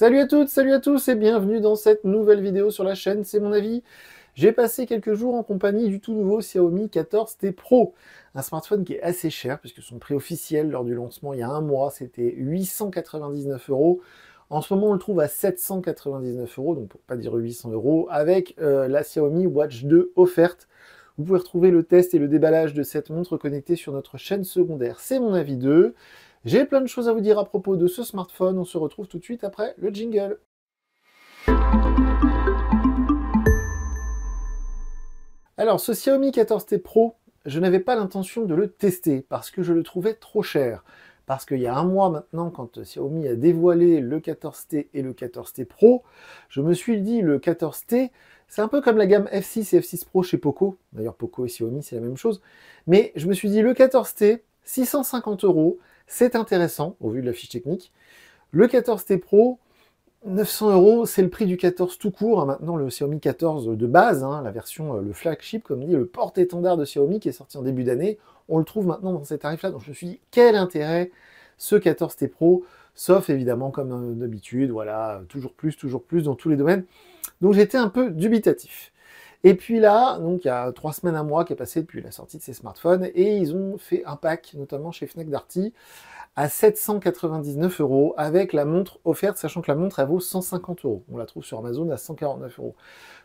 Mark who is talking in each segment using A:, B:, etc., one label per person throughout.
A: Salut à toutes, salut à tous et bienvenue dans cette nouvelle vidéo sur la chaîne, c'est mon avis. J'ai passé quelques jours en compagnie du tout nouveau Xiaomi 14T Pro, un smartphone qui est assez cher puisque son prix officiel lors du lancement il y a un mois c'était 899 €. En ce moment on le trouve à 799 €, donc pour pas dire 800 € avec la Xiaomi Watch 2 offerte. Vous pouvez retrouver le test et le déballage de cette montre connectée sur notre chaîne secondaire, c'est mon avis 2. J'ai plein de choses à vous dire à propos de ce smartphone, on se retrouve tout de suite après le jingle. Alors ce Xiaomi 14T Pro, je n'avais pas l'intention de le tester parce que je le trouvais trop cher. Parce qu'il y a un mois maintenant, quand Xiaomi a dévoilé le 14T et le 14T Pro, je me suis dit le 14T, c'est un peu comme la gamme F6 et F6 Pro chez Poco. D'ailleurs Poco et Xiaomi c'est la même chose. Mais je me suis dit le 14T, 650 €, c'est intéressant au vu de la fiche technique. Le 14T Pro, 900 €, c'est le prix du 14 tout court. Maintenant, le Xiaomi 14 de base, la version, le flagship, comme dit, le porte-étendard de Xiaomi qui est sorti en début d'année, on le trouve maintenant dans ces tarifs-là. Donc je me suis dit, quel intérêt ce 14T Pro, sauf évidemment, comme d'habitude, voilà, toujours plus dans tous les domaines. Donc j'étais un peu dubitatif. Et puis là, donc il y a 3 semaines, un mois qui est passé depuis la sortie de ces smartphones, et ils ont fait un pack, notamment chez Fnac Darty, à 799 € avec la montre offerte, sachant que la montre elle vaut 150 €. On la trouve sur Amazon à 149 €.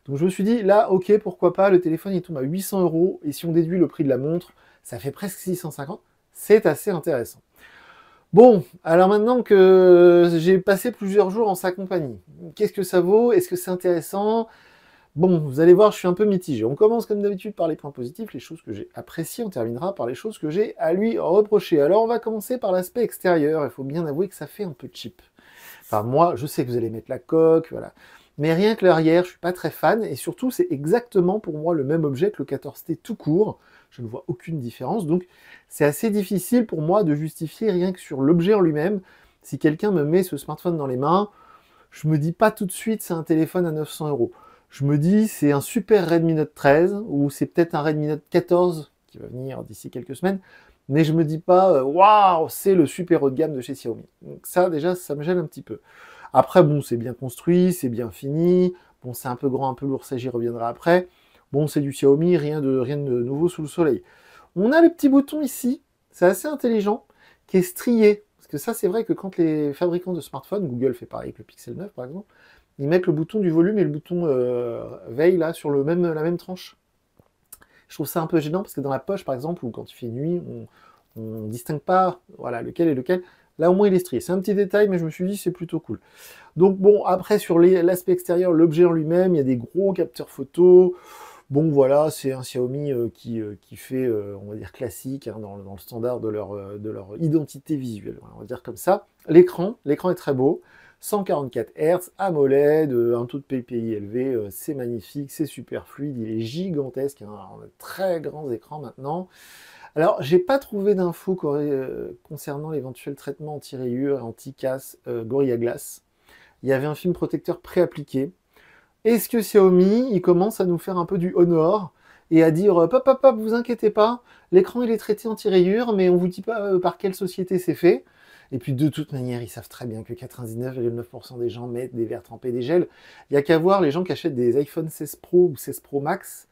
A: Donc je me suis dit, là, ok, pourquoi pas, le téléphone il tombe à 800 €, et si on déduit le prix de la montre, ça fait presque 650 €, c'est assez intéressant. Bon, alors maintenant que j'ai passé plusieurs jours en sa compagnie, qu'est-ce que ça vaut? Est-ce que c'est intéressant? Bon, vous allez voir, je suis un peu mitigé. On commence comme d'habitude par les points positifs, les choses que j'ai appréciées, on terminera par les choses que j'ai à lui reprocher. Alors on va commencer par l'aspect extérieur, il faut bien avouer que ça fait un peu cheap. Enfin moi, je sais que vous allez mettre la coque, voilà. Mais rien que l'arrière, je suis pas très fan, et surtout c'est exactement pour moi le même objet que le 14T tout court. Je ne vois aucune différence, donc c'est assez difficile pour moi de justifier rien que sur l'objet en lui-même. Si quelqu'un me met ce smartphone dans les mains, je me dis pas tout de suite c'est un téléphone à 900 €. Je me dis c'est un super Redmi Note 13 ou c'est peut-être un Redmi Note 14 qui va venir d'ici quelques semaines, mais je me dis pas waouh, c'est le super haut de gamme de chez Xiaomi. Donc ça déjà ça me gêne un petit peu. Après bon, c'est bien construit, c'est bien fini. Bon, c'est un peu grand, un peu lourd, ça j'y reviendrai après. Bon, c'est du Xiaomi, rien de nouveau sous le soleil. On a le petit bouton ici, c'est assez intelligent, qui est strié. Parce que ça, c'est vrai que quand les fabricants de smartphones, Google fait pareil avec le Pixel 9 par exemple, ils mettent le bouton du volume et le bouton veille là sur la même tranche. Je trouve ça un peu gênant parce que dans la poche par exemple, ou quand il fait nuit, on ne distingue pas voilà, lequel est lequel. Là au moins il est strié. C'est un petit détail, mais je me suis dit c'est plutôt cool. Donc bon, après sur l'aspect extérieur, l'objet en lui-même, il y a des gros capteurs photo. Bon voilà, c'est un Xiaomi qui fait, on va dire, classique dans le standard de leur identité visuelle, voilà, on va dire comme ça. L'écran est très beau, 144 Hz, AMOLED, un taux de PPI élevé, c'est magnifique, c'est super fluide, il est gigantesque, on a très grands écrans maintenant. Alors, j'ai pas trouvé d'infos concernant l'éventuel traitement anti-rayures, anti-casse, Gorilla Glass. Il y avait un film protecteur préappliqué. Est-ce que Xiaomi, il commence à nous faire un peu du Honor et à dire pop, vous inquiétez pas, l'écran il est traité anti-rayures, mais on vous dit pas par quelle société c'est fait. Et puis de toute manière, ils savent très bien que 99,9% des gens mettent des verres trempés, des gels. Il n'y a qu'à voir les gens qui achètent des iPhone 16 Pro ou 16 Pro Max.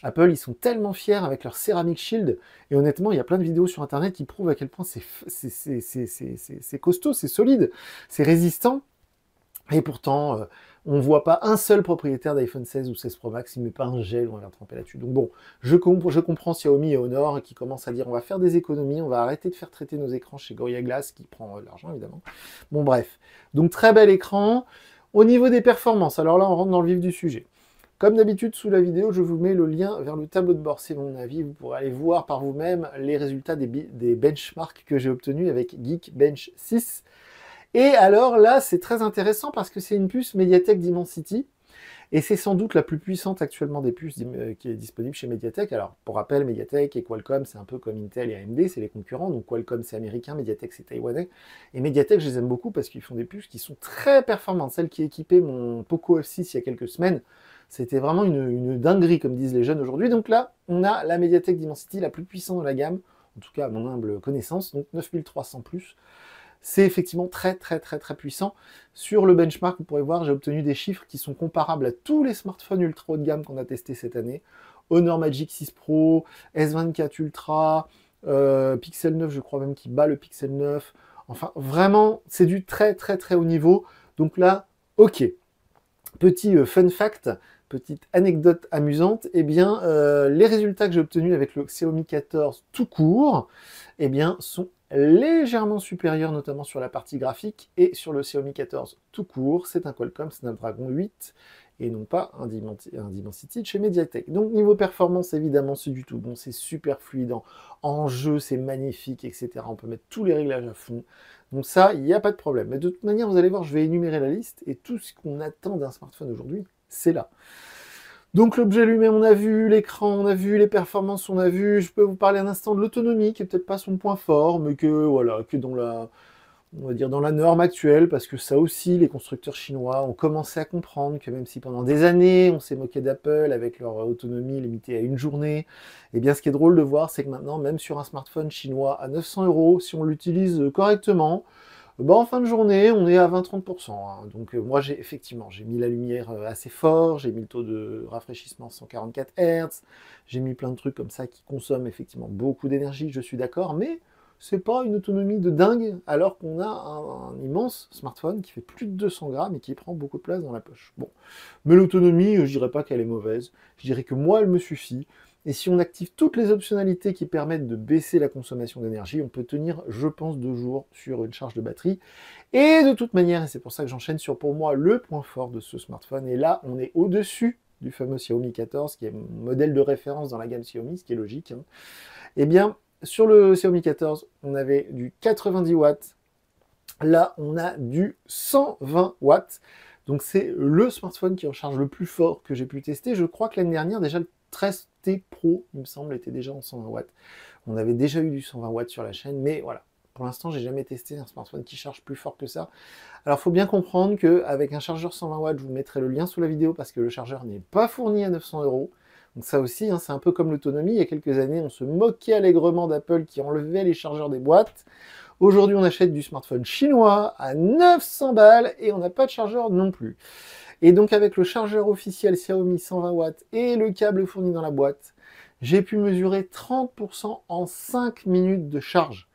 A: Apple, ils sont tellement fiers avec leur Ceramic Shield. Et honnêtement, il y a plein de vidéos sur Internet qui prouvent à quel point c'est costaud, c'est solide, c'est résistant. Et pourtant, on ne voit pas un seul propriétaire d'iPhone 16 ou 16 Pro Max qui ne met pas un gel ou un verre trempé là-dessus. Donc bon, je comprends Xiaomi et Honor qui commencent à dire on va faire des économies, on va arrêter de faire traiter nos écrans chez Gorilla Glass qui prend de l'argent évidemment. Bon bref, donc très bel écran. Au niveau des performances, alors là on rentre dans le vif du sujet. Comme d'habitude, sous la vidéo, je vous mets le lien vers le tableau de bord, c'est mon avis. Vous pourrez aller voir par vous-même les résultats des benchmarks que j'ai obtenus avec Geekbench 6. Et alors là, c'est très intéressant parce que c'est une puce MediaTek Dimensity, et c'est sans doute la plus puissante actuellement des puces qui est disponible chez MediaTek. Alors, pour rappel, MediaTek et Qualcomm, c'est un peu comme Intel et AMD, c'est les concurrents. Donc Qualcomm, c'est américain, MediaTek, c'est taïwanais. Et MediaTek, je les aime beaucoup parce qu'ils font des puces qui sont très performantes. Celle qui équipait mon Poco F6 il y a quelques semaines, c'était vraiment une dinguerie, comme disent les jeunes aujourd'hui. Donc là, on a la MediaTek Dimensity, la plus puissante de la gamme, en tout cas à mon humble connaissance, donc 9300+. c'est effectivement très puissant. Sur le benchmark, vous pourrez voir, j'ai obtenu des chiffres qui sont comparables à tous les smartphones ultra haut de gamme qu'on a testés cette année. Honor Magic 6 Pro, S24 Ultra, Pixel 9, je crois même qu'il bat le Pixel 9. Enfin, vraiment, c'est du très haut niveau. Donc là, ok. Petit fun fact, petite anecdote amusante, eh bien, les résultats que j'ai obtenus avec le Xiaomi 14 tout court, eh bien, sont légèrement supérieurs, notamment sur la partie graphique, et sur le Xiaomi 14 tout court, c'est un Qualcomm Snapdragon 8, et non pas un Dimensity de chez Mediatek. Donc niveau performance, évidemment, c'est du tout bon, c'est super fluide, en jeu, c'est magnifique, etc. On peut mettre tous les réglages à fond. Donc ça, il n'y a pas de problème. Mais de toute manière, vous allez voir, je vais énumérer la liste, et tout ce qu'on attend d'un smartphone aujourd'hui, c'est là. Donc l'objet lui-même, on a vu, l'écran, on a vu, les performances, on a vu. Je peux vous parler un instant de l'autonomie, qui est peut-être pas son point fort, mais que voilà, que dans la, on va dire dans la norme actuelle, parce que ça aussi, les constructeurs chinois ont commencé à comprendre que même si pendant des années, on s'est moqué d'Apple avec leur autonomie limitée à une journée, eh bien ce qui est drôle de voir, c'est que maintenant, même sur un smartphone chinois à 900 €, si on l'utilise correctement, bah, en fin de journée, on est à 20-30%. Hein. Donc moi, effectivement, j'ai mis la lumière assez fort, j'ai mis le taux de rafraîchissement 144 Hz, j'ai mis plein de trucs comme ça qui consomment effectivement beaucoup d'énergie, je suis d'accord, mais c'est pas une autonomie de dingue, alors qu'on a un immense smartphone qui fait plus de 200 grammes et qui prend beaucoup de place dans la poche. Bon, mais l'autonomie, je dirais pas qu'elle est mauvaise, je dirais que moi, elle me suffit. Et si on active toutes les optionnalités qui permettent de baisser la consommation d'énergie, on peut tenir, je pense, 2 jours sur une charge de batterie. Et de toute manière, et c'est pour ça que j'enchaîne sur pour moi le point fort de ce smartphone, et là, on est au-dessus du fameux Xiaomi 14, qui est mon modèle de référence dans la gamme Xiaomi, ce qui est logique. Hein. Eh bien, sur le Xiaomi 14, on avait du 90 watts. Là, on a du 120 watts. Donc, c'est le smartphone qui recharge le plus fort que j'ai pu tester. Je crois que l'année dernière, déjà, le 13T Pro, il me semble, était déjà en 120 watts. On avait déjà eu du 120 watts sur la chaîne, mais voilà. Pour l'instant, j'ai jamais testé un smartphone qui charge plus fort que ça. Alors, il faut bien comprendre qu'avec un chargeur 120 watts, je vous mettrai le lien sous la vidéo parce que le chargeur n'est pas fourni à 900 €. Donc ça aussi, hein, c'est un peu comme l'autonomie. Il y a quelques années, on se moquait allègrement d'Apple qui enlevait les chargeurs des boîtes. Aujourd'hui, on achète du smartphone chinois à 900 balles et on n'a pas de chargeur non plus. Et donc avec le chargeur officiel Xiaomi 120 watts et le câble fourni dans la boîte, j'ai pu mesurer 30% en 5 minutes de charge.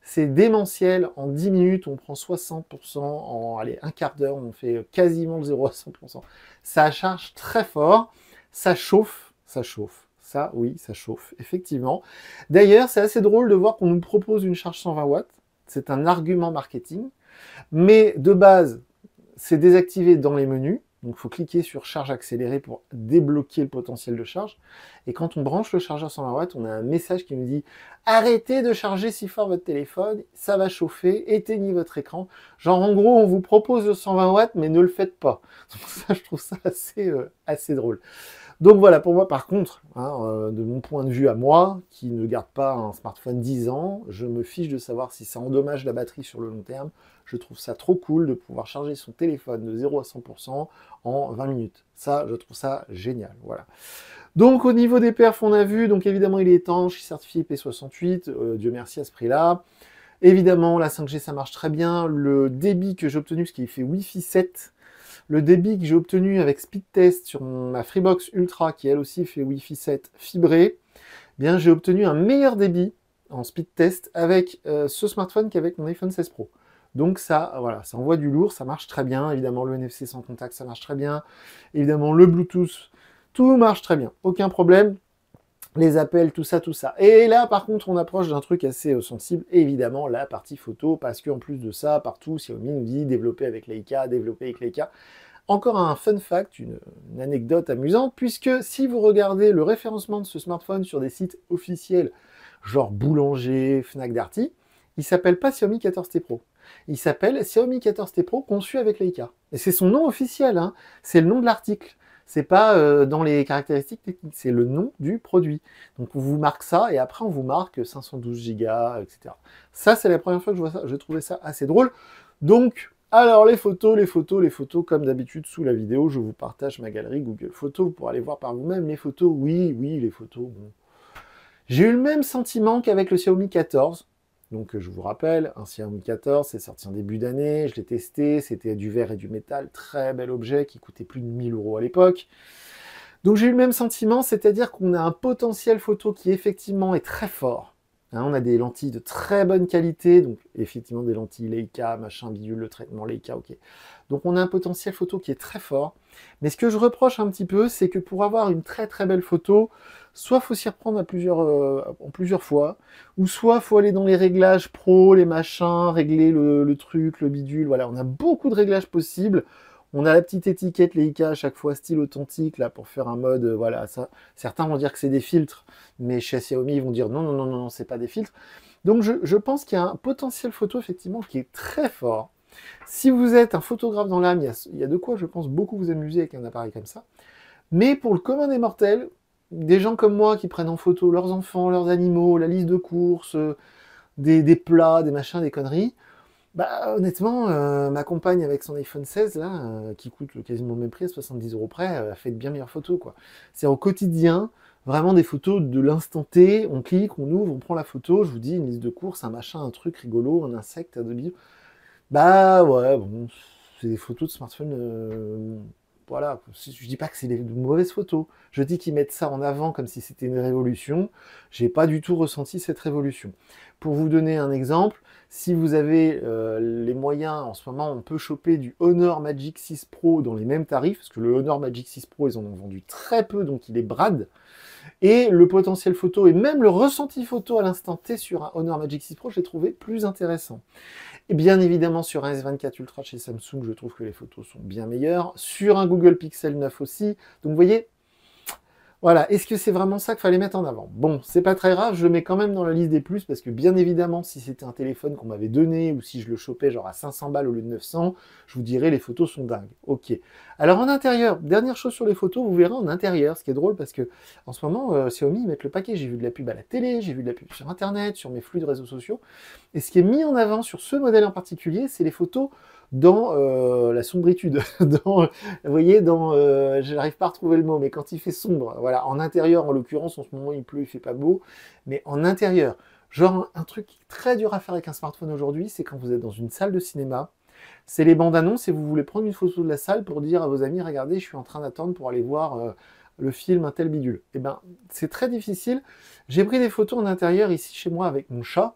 A: C'est démentiel, en 10 minutes on prend 60%, en allez, un quart d'heure on fait quasiment le 0 à 100%. Ça charge très fort, ça chauffe, ça chauffe. Ça, oui, ça chauffe, effectivement. D'ailleurs, c'est assez drôle de voir qu'on nous propose une charge 120 watts. C'est un argument marketing. Mais de base, c'est désactivé dans les menus. Donc, il faut cliquer sur charge accélérée pour débloquer le potentiel de charge. Et quand on branche le chargeur 120 watts, on a un message qui nous dit « Arrêtez de charger si fort votre téléphone, ça va chauffer, éteignez votre écran. » Genre, en gros, on vous propose le 120 watts, mais ne le faites pas. Donc ça, je trouve ça assez drôle. Donc voilà, pour moi, par contre, hein, de mon point de vue à moi, qui ne garde pas un smartphone 10 ans, je me fiche de savoir si ça endommage la batterie sur le long terme. Je trouve ça trop cool de pouvoir charger son téléphone de 0 à 100% en 20 minutes. Ça, je trouve ça génial. Voilà. Donc au niveau des perfs, on a vu, donc évidemment il est étanche, il est certifié IP68, Dieu merci à ce prix-là. Évidemment, la 5G, ça marche très bien. Le débit que j'ai obtenu, parce qu'il fait Wi-Fi 7, le débit que j'ai obtenu avec Speedtest sur ma Freebox Ultra, qui elle aussi fait Wi-Fi 7 fibré, eh bien j'ai obtenu un meilleur débit en Speedtest avec ce smartphone qu'avec mon iPhone 16 Pro. Donc ça, voilà, ça envoie du lourd, ça marche très bien. Évidemment, le NFC sans contact, ça marche très bien. Évidemment, le Bluetooth, tout marche très bien. Aucun problème. Les appels, tout ça, tout ça. Et là, par contre, on approche d'un truc assez sensible, évidemment, la partie photo, parce qu'en plus de ça, partout, Xiaomi nous dit développer avec Leica, développer avec Leica. Encore un fun fact, une anecdote amusante, puisque si vous regardez le référencement de ce smartphone sur des sites officiels, genre Boulanger, Fnac Darty, il s'appelle pas Xiaomi 14T Pro. Il s'appelle Xiaomi 14T Pro conçu avec Leica. Et c'est son nom officiel, hein, c'est le nom de l'article. C'est pas dans les caractéristiques techniques, c'est le nom du produit. Donc on vous marque ça, et après on vous marque 512 Go, etc. Ça, c'est la première fois que je vois ça, je trouvais ça assez drôle. Donc, alors les photos, comme d'habitude sous la vidéo, je vous partage ma galerie Google Photos, vous pourrez aller voir par vous-même les photos. Oui, les photos, bon. J'ai eu le même sentiment qu'avec le Xiaomi 14. Donc je vous rappelle, un Xiaomi 14, c'est sorti en début d'année, je l'ai testé, c'était du verre et du métal, très bel objet qui coûtait plus de 1000 € à l'époque. Donc j'ai eu le même sentiment, c'est-à-dire qu'on a un potentiel photo qui effectivement est très fort. Hein, on a des lentilles de très bonne qualité, donc effectivement des lentilles Leica, machin, bidule, le traitement Leica, ok. Donc on a un potentiel photo qui est très fort. Mais ce que je reproche un petit peu, c'est que pour avoir une très très belle photo, soit faut s'y reprendre en plusieurs fois, ou soit faut aller dans les réglages pro, les machins, régler le truc, le bidule, voilà, on a beaucoup de réglages possibles. On a la petite étiquette Leica à chaque fois, style authentique, là, pour faire un mode, voilà, ça. Certains vont dire que c'est des filtres, mais chez Xiaomi, ils vont dire non, non, non, non, non, c'est pas des filtres. Donc, je pense qu'il y a un potentiel photo, effectivement, qui est très fort. Si vous êtes un photographe dans l'âme, il y a de quoi, je pense, beaucoup vous amuser avec un appareil comme ça. Mais pour le commun des mortels, des gens comme moi qui prennent en photo leurs enfants, leurs animaux, la liste de courses, des plats, des machins, des conneries, bah honnêtement, ma compagne avec son iPhone 16 là, qui coûte quasiment le même prix, à 70 € près, fait de bien meilleures photos quoi. C'est au quotidien, vraiment des photos de l'instant T, on clique, on ouvre, on prend la photo, je vous dis une liste de courses, un machin, un truc rigolo, un insecte, un demi. Bah ouais, bon, c'est des photos de smartphone, voilà. Je dis pas que c'est de mauvaises photos, je dis qu'ils mettent ça en avant comme si c'était une révolution. J'ai pas du tout ressenti cette révolution. Pour vous donner un exemple, si vous avez les moyens, en ce moment, on peut choper du Honor Magic 6 Pro dans les mêmes tarifs, parce que le Honor Magic 6 Pro, ils en ont vendu très peu, donc il est brade. Et le potentiel photo et même le ressenti photo à l'instant T sur un Honor Magic 6 Pro, je l'ai trouvé plus intéressant. Et bien évidemment, sur un S24 Ultra chez Samsung, je trouve que les photos sont bien meilleures. Sur un Google Pixel 9 aussi. Donc vous voyez, voilà, est-ce que c'est vraiment ça qu'il fallait mettre en avant? Bon, c'est pas très grave, je le mets quand même dans la liste des plus, parce que bien évidemment, si c'était un téléphone qu'on m'avait donné, ou si je le chopais genre à 500 balles au lieu de 900, je vous dirais les photos sont dingues. Ok. Alors en intérieur, dernière chose sur les photos, vous verrez en intérieur, ce qui est drôle, parce que en ce moment, Xiaomi, ils mettent le paquet. J'ai vu de la pub à la télé, j'ai vu de la pub sur Internet, sur mes flux de réseaux sociaux. Et ce qui est mis en avant sur ce modèle en particulier, c'est les photos dans la sombritude. Vous voyez, je n'arrive pas à retrouver le mot, mais quand il fait sombre, voilà, en intérieur, en l'occurrence, en ce moment il pleut, il fait pas beau, mais en intérieur, genre un truc très dur à faire avec un smartphone aujourd'hui, c'est quand vous êtes dans une salle de cinéma, c'est les bandes annonces et vous voulez prendre une photo de la salle pour dire à vos amis, regardez, je suis en train d'attendre pour aller voir le film un tel bidule. Eh ben, c'est très difficile. J'ai pris des photos en intérieur ici chez moi avec mon chat,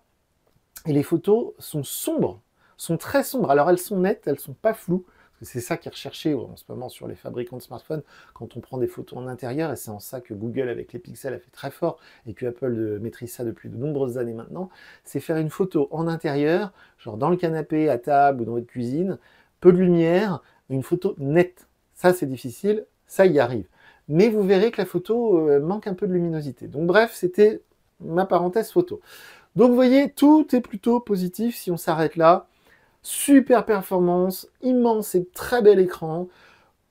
A: et les photos sont sombres, sont très sombres. Alors elles sont nettes, elles sont pas floues, parce que c'est ça qui est recherché en ce moment sur les fabricants de smartphones quand on prend des photos en intérieur, et c'est en ça que Google avec les pixels a fait très fort, et que Apple maîtrise ça depuis de nombreuses années maintenant, c'est faire une photo en intérieur, genre dans le canapé, à table ou dans votre cuisine, peu de lumière, une photo nette. Ça c'est difficile, ça y arrive. Mais vous verrez que la photo manque un peu de luminosité. Donc bref, c'était ma parenthèse photo. Donc vous voyez, tout est plutôt positif si on s'arrête là. Super performance, immense et très bel écran,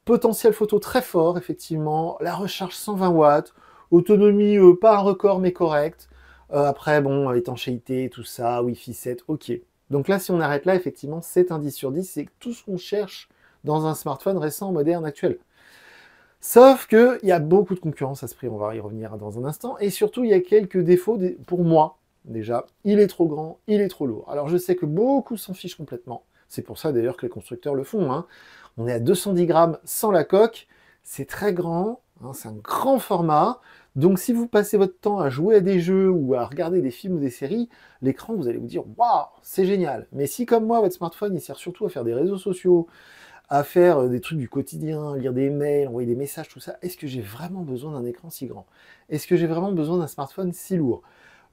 A: potentiel photo très fort, effectivement, la recharge 120 watts, autonomie pas un record mais correct. Après, bon, étanchéité, tout ça, Wi-Fi 7, ok. Donc là, si on arrête là, effectivement, c'est un 10 sur 10, c'est tout ce qu'on cherche dans un smartphone récent, moderne, actuel. Sauf qu'il y a beaucoup de concurrence à ce prix, on va y revenir dans un instant, et surtout, il y a quelques défauts pour moi. Déjà, il est trop grand, il est trop lourd. Alors je sais que beaucoup s'en fichent complètement. C'est pour ça d'ailleurs que les constructeurs le font. Hein. On est à 210 grammes sans la coque. C'est très grand, hein, c'est un grand format. Donc si vous passez votre temps à jouer à des jeux ou à regarder des films ou des séries, l'écran, vous allez vous dire « Waouh, c'est génial !» Mais si comme moi, votre smartphone, il sert surtout à faire des réseaux sociaux, à faire des trucs du quotidien, lire des mails, envoyer des messages, tout ça, est-ce que j'ai vraiment besoin d'un écran si grand? Est-ce que j'ai vraiment besoin d'un smartphone si lourd?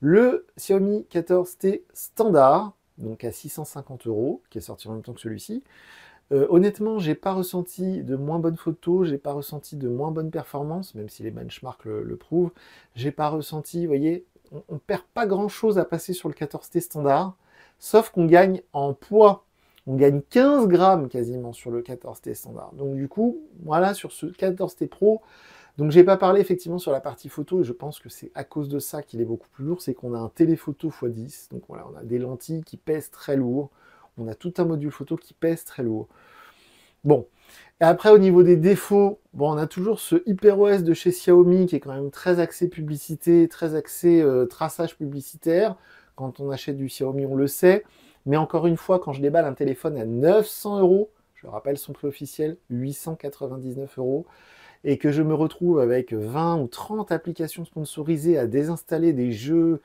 A: Le Xiaomi 14T standard, donc à 650 €, qui est sorti en même temps que celui-ci, honnêtement, j'ai pas ressenti de moins bonnes photos, j'ai pas ressenti de moins bonnes performances, même si les benchmarks le prouvent. J'ai pas ressenti, vous voyez, on perd pas grand-chose à passer sur le 14T standard, sauf qu'on gagne en poids. On gagne 15 grammes quasiment sur le 14T standard. Donc du coup, voilà, sur ce 14T Pro, donc j'ai pas parlé effectivement sur la partie photo, et je pense que c'est à cause de ça qu'il est beaucoup plus lourd, c'est qu'on a un téléphoto x10, donc voilà, on a des lentilles qui pèsent très lourd, on a tout un module photo qui pèse très lourd. Bon, et après au niveau des défauts, bon, on a toujours ce HyperOS de chez Xiaomi qui est quand même très axé publicité, très axé traçage publicitaire. quand on achète du Xiaomi, on le sait. Mais encore une fois, quand je déballe un téléphone à 900 €, je rappelle son prix officiel, 899 €, et que je me retrouve avec 20 ou 30 applications sponsorisées à désinstaller des jeux,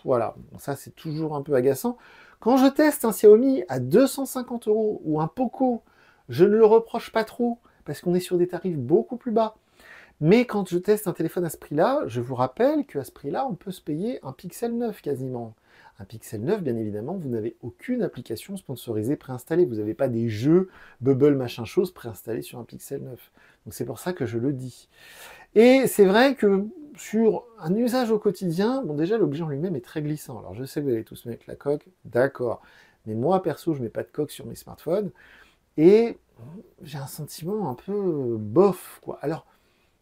A: voilà, ça c'est toujours un peu agaçant. Quand je teste un Xiaomi à 250 € ou un Poco, je ne le reproche pas trop, parce qu'on est sur des tarifs beaucoup plus bas. Mais quand je teste un téléphone à ce prix-là, je vous rappelle qu'à ce prix-là, on peut se payer un Pixel 9 quasiment. Un Pixel 9, bien évidemment, vous n'avez aucune application sponsorisée préinstallée. Vous n'avez pas des jeux Bubble machin chose préinstallés sur un Pixel 9. Donc c'est pour ça que je le dis. Et c'est vrai que sur un usage au quotidien, bon déjà l'objet en lui-même est très glissant. Alors je sais que vous allez tous mettre la coque, d'accord. Mais moi perso, je mets pas de coque sur mes smartphones. Et j'ai un sentiment un peu bof, quoi. Alors,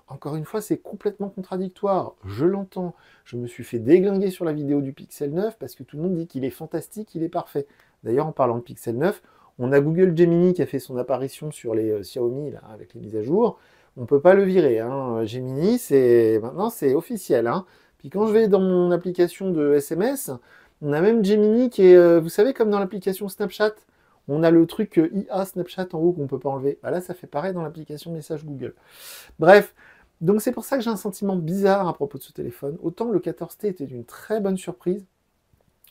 A: encore une fois, c'est complètement contradictoire. Je l'entends. Je me suis fait déglinguer sur la vidéo du Pixel 9 parce que tout le monde dit qu'il est fantastique, il est parfait. D'ailleurs, en parlant de Pixel 9, on a Google Gemini qui a fait son apparition sur les Xiaomi là, avec les mises à jour. On ne peut pas le virer. Hein. Gemini, maintenant c'est officiel. Hein. Puis quand je vais dans mon application de SMS, on a même Gemini qui est, vous savez, comme dans l'application Snapchat. On a le truc IA Snapchat en haut qu'on ne peut pas enlever. Bah là, ça fait pareil dans l'application message Google. Bref, donc c'est pour ça que j'ai un sentiment bizarre à propos de ce téléphone. Autant le 14T était une très bonne surprise,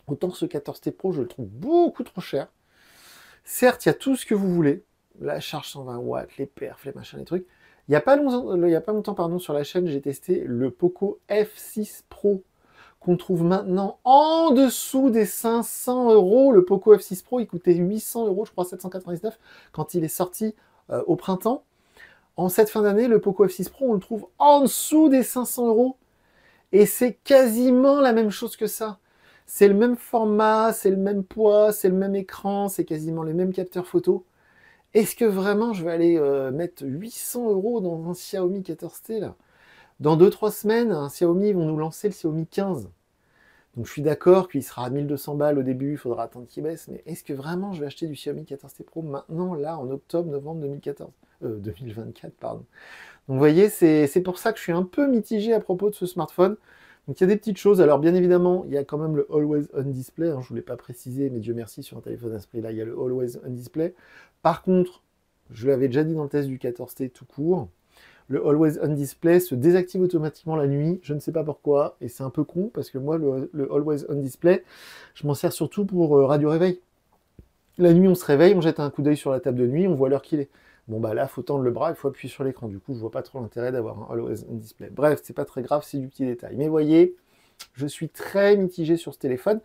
A: autant ce 14T Pro, je le trouve beaucoup trop cher. Certes, il y a tout ce que vous voulez. La charge 120 watts, les perfs, les machins, les trucs. Il n'y a pas longtemps, sur la chaîne, j'ai testé le Poco F6 Pro qu'on trouve maintenant en dessous des 500 €. Le Poco F6 Pro, il coûtait 800 €, je crois 799, quand il est sorti au printemps. En cette fin d'année, le Poco F6 Pro, on le trouve en dessous des 500 €. Et c'est quasiment la même chose que ça. C'est le même format, c'est le même poids, c'est le même écran, c'est quasiment les mêmes capteurs photo. Est-ce que vraiment je vais aller mettre 800 € dans un Xiaomi 14T là? Dans 2-3 semaines, un Xiaomi, ils vont nous lancer le Xiaomi 15. Donc je suis d'accord qu'il sera à 1200 balles au début, il faudra attendre qu'il baisse, mais est-ce que vraiment je vais acheter du Xiaomi 14T Pro maintenant, là, en octobre, novembre 2024, pardon. Donc vous voyez, c'est pour ça que je suis un peu mitigé à propos de ce smartphone. Donc il y a des petites choses, alors bien évidemment, il y a quand même le Always On Display, hein, je ne vous l'ai pas précisé, mais Dieu merci, sur un téléphone à ce prix-là, il y a le Always On Display. Par contre, je l'avais déjà dit dans le test du 14T tout court, le Always On Display se désactive automatiquement la nuit, je ne sais pas pourquoi, et c'est un peu con, parce que moi, le Always On Display, je m'en sers surtout pour radio réveil. La nuit, on se réveille, on jette un coup d'œil sur la table de nuit, on voit l'heure qu'il est. Bon bah là, il faut tendre le bras, il faut appuyer sur l'écran, du coup, je vois pas trop l'intérêt d'avoir un Always On Display. Bref, c'est pas très grave, c'est du petit détail. Mais voyez, je suis très mitigé sur ce téléphone.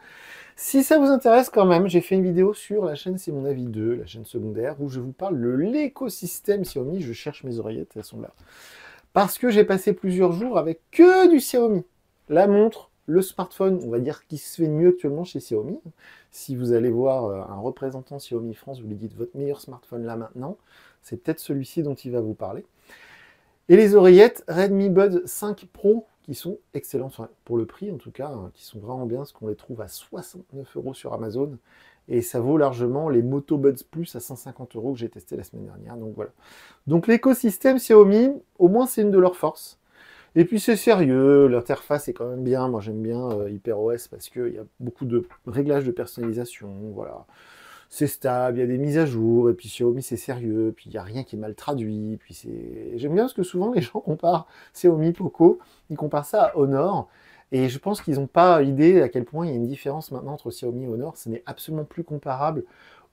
A: Si ça vous intéresse quand même, j'ai fait une vidéo sur la chaîne C'est Mon Avis 2, la chaîne secondaire, où je vous parle de l'écosystème Xiaomi. Je cherche mes oreillettes, elles sont là. Parce que j'ai passé plusieurs jours avec que du Xiaomi. La montre, le smartphone, on va dire, qui se fait mieux actuellement chez Xiaomi. Si vous allez voir un représentant Xiaomi France, vous lui dites votre meilleur smartphone là maintenant, c'est peut-être celui-ci dont il va vous parler. Et les oreillettes Redmi Buds 5 Pro, qui sont excellentes, enfin, pour le prix en tout cas, hein, qui sont vraiment bien, parce qu'on les trouve à 69 € sur Amazon. Et ça vaut largement les Moto Buds Plus à 150 € que j'ai testé la semaine dernière. Donc voilà. Donc l'écosystème Xiaomi, au moins c'est une de leurs forces. Et puis c'est sérieux, l'interface est quand même bien. Moi j'aime bien HyperOS parce qu'il y a beaucoup de réglages de personnalisation. Voilà. C'est stable, il y a des mises à jour, et puis Xiaomi c'est sérieux, puis il n'y a rien qui est mal traduit, puis c'est... J'aime bien parce que souvent les gens comparent Xiaomi Poco, ils comparent ça à Honor, et je pense qu'ils n'ont pas idée à quel point il y a une différence maintenant entre Xiaomi et Honor, ce n'est absolument plus comparable.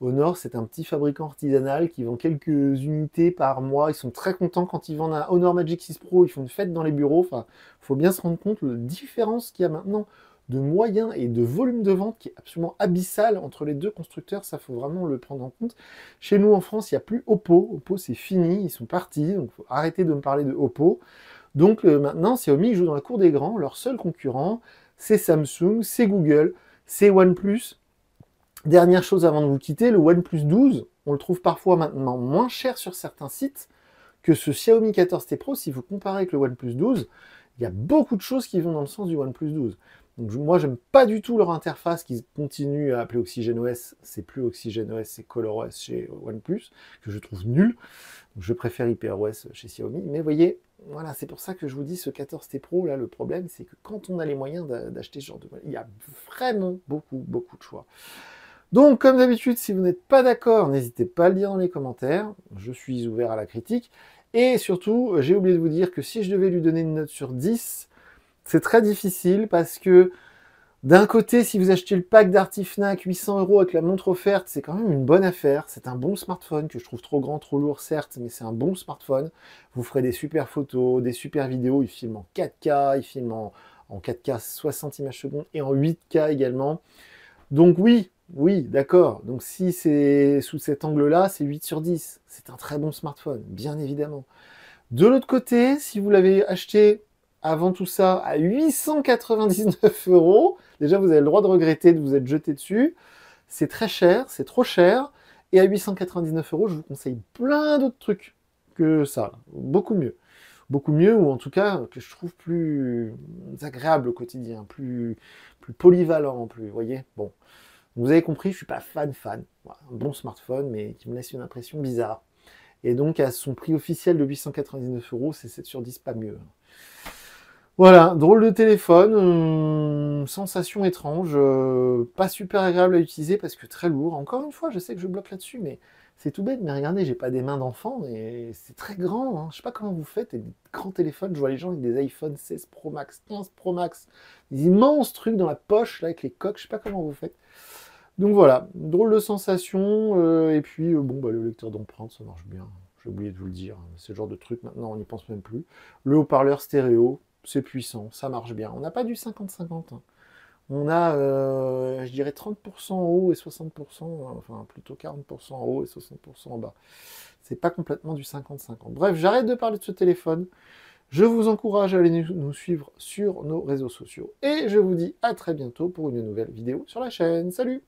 A: Honor, c'est un petit fabricant artisanal qui vend quelques unités par mois, ils sont très contents quand ils vendent un Honor Magic 6 Pro, ils font une fête dans les bureaux, enfin, il faut bien se rendre compte de la différence qu'il y a maintenant de moyens et de volume de vente qui est absolument abyssal entre les deux constructeurs, ça faut vraiment le prendre en compte. Chez nous en France, il n'y a plus Oppo, Oppo c'est fini, ils sont partis, donc il faut arrêter de me parler de Oppo. Donc maintenant, Xiaomi joue dans la cour des grands, leur seul concurrent, c'est Samsung, c'est Google, c'est OnePlus. Dernière chose avant de vous quitter, le OnePlus 12, on le trouve parfois maintenant moins cher sur certains sites que ce Xiaomi 14T Pro. Si vous comparez avec le OnePlus 12, il y a beaucoup de choses qui vont dans le sens du OnePlus 12. Donc moi, j'aime pas du tout leur interface qu'ils continuent à appeler OxygenOS. C'est plus OxygenOS, c'est ColorOS chez OnePlus, que je trouve nul. Donc je préfère HyperOS chez Xiaomi. Mais vous voyez, voilà, c'est pour ça que je vous dis ce 14T Pro, là, le problème, c'est que quand on a les moyens d'acheter ce genre de... Il y a vraiment beaucoup de choix. Donc, comme d'habitude, si vous n'êtes pas d'accord, n'hésitez pas à le dire dans les commentaires. Je suis ouvert à la critique. Et surtout, j'ai oublié de vous dire que si je devais lui donner une note sur 10, c'est très difficile parce que d'un côté, si vous achetez le pack d'Artifnac 800 € avec la montre offerte, c'est quand même une bonne affaire. C'est un bon smartphone que je trouve trop grand, trop lourd, certes, mais c'est un bon smartphone. Vous ferez des super photos, des super vidéos. Il filme en 4K, il filme en 4K 60 images secondes et en 8K également. Donc oui, d'accord. Donc si c'est sous cet angle-là, c'est 8 sur 10. C'est un très bon smartphone, bien évidemment. De l'autre côté, si vous l'avez acheté avant tout ça à 899 €, déjà vous avez le droit de regretter de vous être jeté dessus. C'est très cher, c'est trop cher. Et à 899 €, je vous conseille plein d'autres trucs que ça. Beaucoup mieux. Beaucoup mieux, ou en tout cas, que je trouve plus agréable au quotidien, plus polyvalent, plus, vous voyez. Bon, vous avez compris, je suis pas fan. Voilà, un bon smartphone, mais qui me laisse une impression bizarre. Et donc, à son prix officiel de 899 €, c'est 7 sur 10, pas mieux. Voilà, drôle de téléphone, sensation étrange, pas super agréable à utiliser parce que très lourd. Encore une fois, je sais que je bloque là-dessus, mais c'est tout bête. Mais regardez, j'ai pas des mains d'enfant et c'est très grand. Hein. Je sais pas comment vous faites, et des grands téléphones. Je vois les gens avec des iPhone 16 Pro Max, 15 Pro Max, des immenses trucs dans la poche là avec les coques. Je sais pas comment vous faites. Donc voilà, drôle de sensation. Et puis bon, bah, le lecteur d'empreintes, ça marche bien. J'ai oublié de vous le dire. C'est le genre de truc maintenant, on n'y pense même plus. Le haut-parleur stéréo. C'est puissant, ça marche bien. On n'a pas du 50-50. Hein. On a, je dirais, 30% en haut et 60%, enfin plutôt 40% en haut et 60% en bas. C'est pas complètement du 50-50. Bref, j'arrête de parler de ce téléphone. Je vous encourage à aller nous suivre sur nos réseaux sociaux. Et je vous dis à très bientôt pour une nouvelle vidéo sur la chaîne. Salut!